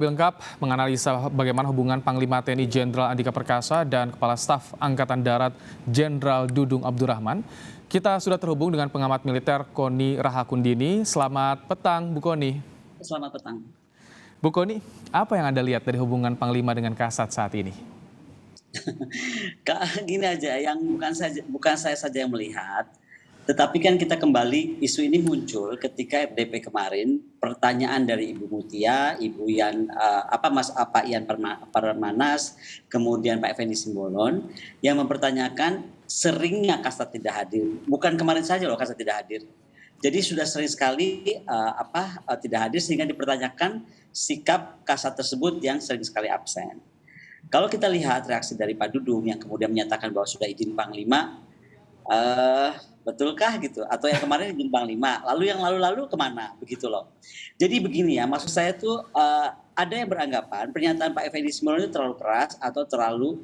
Lengkap menganalisa bagaimana hubungan Panglima TNI Jenderal Andika Perkasa dan Kepala Staf Angkatan Darat Jenderal Dudung Abdurrahman. Kita sudah terhubung dengan pengamat militer Koni Rahakundini. Selamat petang, Bu Koni. Selamat petang. Bu Koni, apa yang Anda lihat dari hubungan Panglima dengan Kasat saat ini? Gini aja, yang bukan saya saja yang melihat, tetapi kan kita kembali isu ini muncul ketika FDP kemarin, pertanyaan dari Ibu Mutia, Ibu Ian Permanas, kemudian Pak Effendi Simbolon yang mempertanyakan seringnya Kasat tidak hadir. Bukan kemarin saja loh Kasat tidak hadir. Jadi sudah sering sekali tidak hadir sehingga dipertanyakan sikap Kasat tersebut yang sering sekali absen. Kalau kita lihat reaksi dari Pak Dudung yang kemudian menyatakan bahwa sudah izin Panglima, betulkah gitu? Atau yang kemarin izin Panglima, lalu yang lalu-lalu kemana? Begitu loh. Jadi begini ya, maksud saya tuh ada yang beranggapan pernyataan Pak Effendi Simbolon itu terlalu keras atau terlalu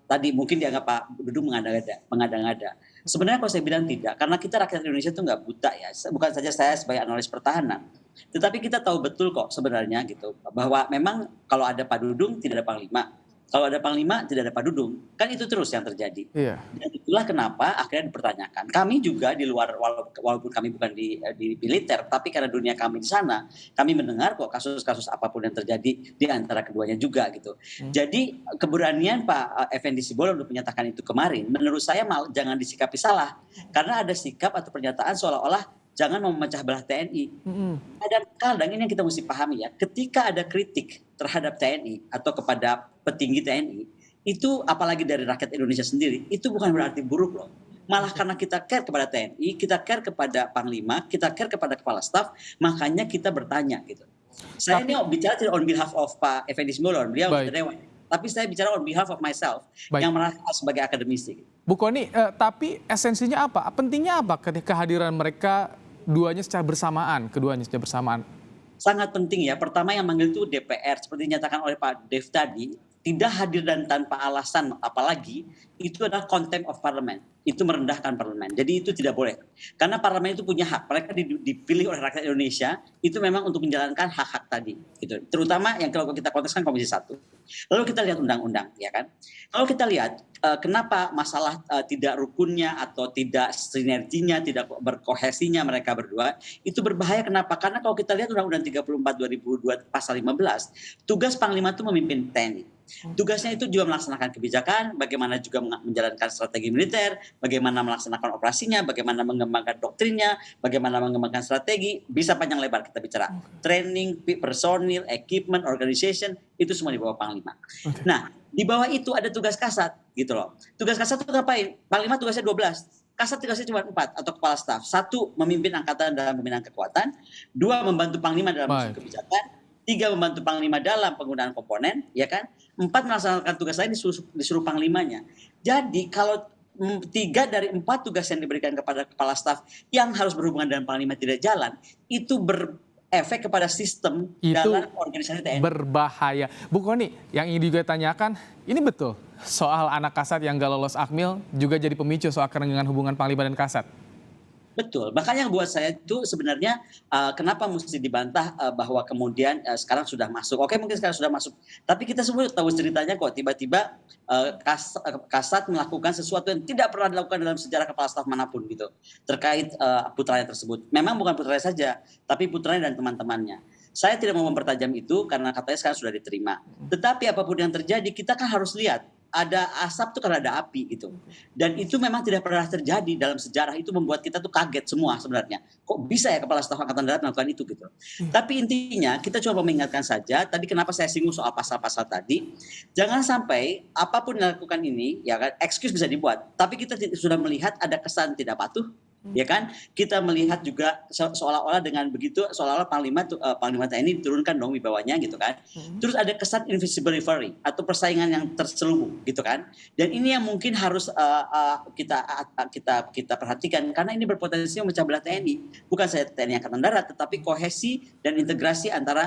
tadi mungkin dianggap Pak Dudung mengada-ngada. Sebenarnya kalau saya bilang tidak, karena kita rakyat Indonesia itu nggak buta ya. Bukan saja saya sebagai analis pertahanan, tetapi kita tahu betul kok sebenarnya gitu bahwa memang kalau ada Pak Dudung tidak ada Panglima. Kalau ada Panglima tidak ada Pak Dudung, kan itu terus yang terjadi. Iya. Dan itulah kenapa akhirnya dipertanyakan. Kami juga di luar, walaupun kami bukan di militer, tapi karena dunia kami di sana, kami mendengar kok kasus-kasus apapun yang terjadi di antara keduanya juga gitu. Jadi keberanian Pak Effendi Simbolon untuk menyatakan itu kemarin, menurut saya jangan disikapi salah, karena ada sikap atau pernyataan seolah-olah jangan memecah belah TNI. Kadang-kadang ini yang kita mesti pahami ya, ketika ada kritik terhadap TNI atau kepada petinggi TNI, itu apalagi dari rakyat Indonesia sendiri, itu bukan berarti buruk loh. Malah karena kita care kepada TNI, kita care kepada Panglima, kita care kepada Kepala Staf, makanya kita bertanya gitu. Saya ini bicara tidak on behalf of Pak Effendi Simbolon, beliau dewan. Tapi saya bicara on behalf of myself, yang merasa sebagai akademisi. Bu Koni, tapi esensinya apa? Pentingnya apa kehadiran mereka keduanya secara bersamaan? Sangat penting ya. Pertama yang manggil itu DPR, seperti dinyatakan oleh Pak Dev tadi, tidak hadir dan tanpa alasan apalagi, itu adalah contempt of parliament. Itu merendahkan parlemen. Jadi itu tidak boleh. Karena parlemen itu punya hak. Mereka dipilih oleh rakyat Indonesia, itu memang untuk menjalankan hak-hak tadi. Gitu. Terutama yang kalau kita kontekskan Komisi 1. Lalu kita lihat undang-undang, ya kan? Kalau kita lihat kenapa masalah tidak rukunnya atau tidak sinerginya, tidak berkohesinya mereka berdua, itu berbahaya. Kenapa? Karena kalau kita lihat Undang-Undang 34 2002 pasal 15, tugas Panglima itu memimpin TNI. Tugasnya itu juga melaksanakan kebijakan, bagaimana juga menjalankan strategi militer, bagaimana melaksanakan operasinya, bagaimana mengembangkan doktrinnya, bagaimana mengembangkan strategi, bisa panjang lebar kita bicara. Training, personil, equipment, organization, itu semua di bawah Panglima. Nah, di bawah itu ada tugas Kasat, gitu loh. Tugas Kasat itu ngapain? Panglima tugasnya 12. Kasat tugasnya cuma 4 atau kepala staf. 1, memimpin angkatan dalam pembinaan kekuatan. 2, membantu Panglima dalam menyusun kebijakan. 3, membantu Panglima dalam penggunaan komponen, ya kan? 4, melaksanakan tugas lain disuruh Panglimanya. Jadi kalau 3 dari 4 tugas yang diberikan kepada kepala staf yang harus berhubungan dengan Panglima tidak jalan, itu berefek kepada sistem dalam organisasi TNI. Berbahaya. Bu Koni, yang ingin juga tanyakan, ini betul soal anak Kasat yang gak lolos Akmil juga jadi pemicu soal kerenggangan hubungan Panglima dan Kasat? Betul, makanya buat saya itu sebenarnya kenapa mesti dibantah bahwa kemudian sekarang sudah masuk. Oke, mungkin sekarang sudah masuk, tapi kita semua tahu ceritanya kok, tiba-tiba Kasat melakukan sesuatu yang tidak pernah dilakukan dalam sejarah kepala staf manapun gitu, terkait putranya tersebut. Memang bukan putranya saja, tapi putranya dan teman-temannya. Saya tidak mau mempertajam itu karena katanya sekarang sudah diterima. Tetapi apapun yang terjadi, kita kan harus lihat. Ada asap tuh karena ada api gitu. Dan itu memang tidak pernah terjadi dalam sejarah. Itu membuat kita tuh kaget semua sebenarnya. Kok bisa ya Kepala Staf Angkatan Darat melakukan itu gitu. Tapi intinya kita coba mengingatkan saja. Tadi kenapa saya singgung soal pasal-pasal tadi. Jangan sampai apapun yang dilakukan ini, ya kan, excuse bisa dibuat. Tapi kita sudah melihat ada kesan tidak patuh. Ya kan, kita melihat juga seolah-olah dengan begitu, seolah-olah Panglima TNI diturunkan dong wibawanya gitu kan. Terus ada kesan invisible rivalry atau persaingan yang terselubung gitu kan. Dan ini yang mungkin harus kita perhatikan karena ini berpotensi memecah belah TNI. Bukan saja TNI Angkatan Darat, tetapi kohesi dan integrasi antara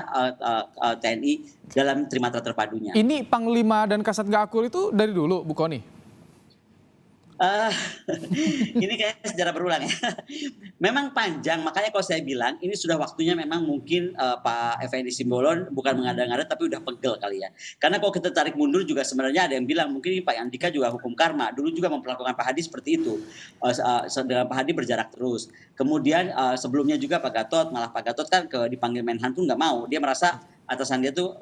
TNI dalam Trimatra Terpadunya. Ini Panglima dan Kasat gak akur itu dari dulu, Bu Koni? Ah, ini kayak sejarah berulang ya. Memang panjang, makanya kalau saya bilang ini sudah waktunya memang mungkin Pak Effendi Simbolon bukan mengada-ngada tapi udah pegel kali ya. Karena kalau kita tarik mundur juga sebenarnya ada yang bilang mungkin Pak Andika juga hukum karma. Dulu juga memperlakukan Pak Hadi seperti itu. Dengan Pak Hadi berjarak terus. Kemudian sebelumnya juga Pak Gatot, malah Pak Gatot kan dipanggil Menhan pun nggak mau. Dia merasa atasan dia tuh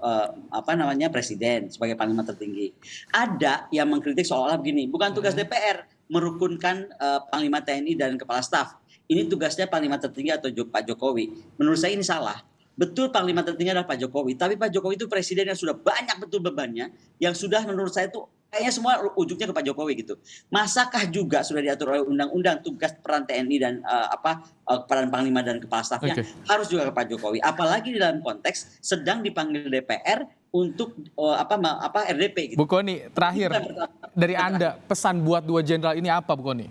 presiden sebagai panglima tertinggi. Ada yang mengkritik seolah-olah begini, bukan tugas DPR merukunkan Panglima TNI dan Kepala Staf. Ini tugasnya Panglima tertinggi atau Pak Jokowi. Menurut saya ini salah. Betul Panglima tertinggi adalah Pak Jokowi, tapi Pak Jokowi itu presiden yang sudah banyak betul bebannya, yang sudah menurut saya itu kayaknya semua ujungnya ke Pak Jokowi gitu. Masakah juga sudah diatur oleh undang-undang tugas peran TNI dan peran Panglima dan Kepala Stafnya harus juga ke Pak Jokowi. Apalagi di dalam konteks sedang dipanggil DPR untuk RDP gitu. Bu Kony, terakhir dari Anda, pesan buat dua jenderal ini apa, Bu Kony?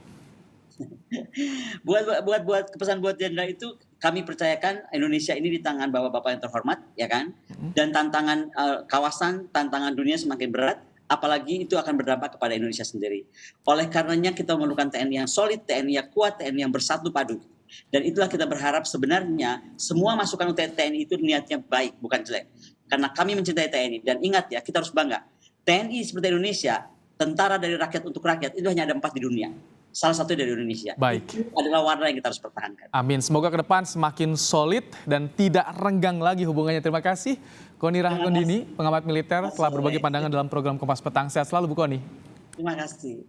Buat pesan buat jenderal itu kami percayakan Indonesia ini di tangan bapak-bapak yang terhormat, ya kan? Dan tantangan kawasan, tantangan dunia semakin berat, apalagi itu akan berdampak kepada Indonesia sendiri. Oleh karenanya kita memerlukan TNI yang solid, TNI yang kuat, TNI yang bersatu padu. Dan itulah kita berharap sebenarnya semua masukan untuk TNI itu niatnya baik, bukan jelek. Karena kami mencintai TNI. Dan ingat ya, kita harus bangga. TNI seperti Indonesia, tentara dari rakyat untuk rakyat, itu hanya ada 4 di dunia. Salah satu dari Indonesia. Baik. Itu adalah warna yang kita harus pertahankan. Amin. Semoga ke depan semakin solid dan tidak renggang lagi hubungannya. Terima kasih. Kony Rahakundini, pengamat militer, telah berbagi pandangan dalam program Kompas Petang. Sehat selalu, Bu Kony. Terima kasih.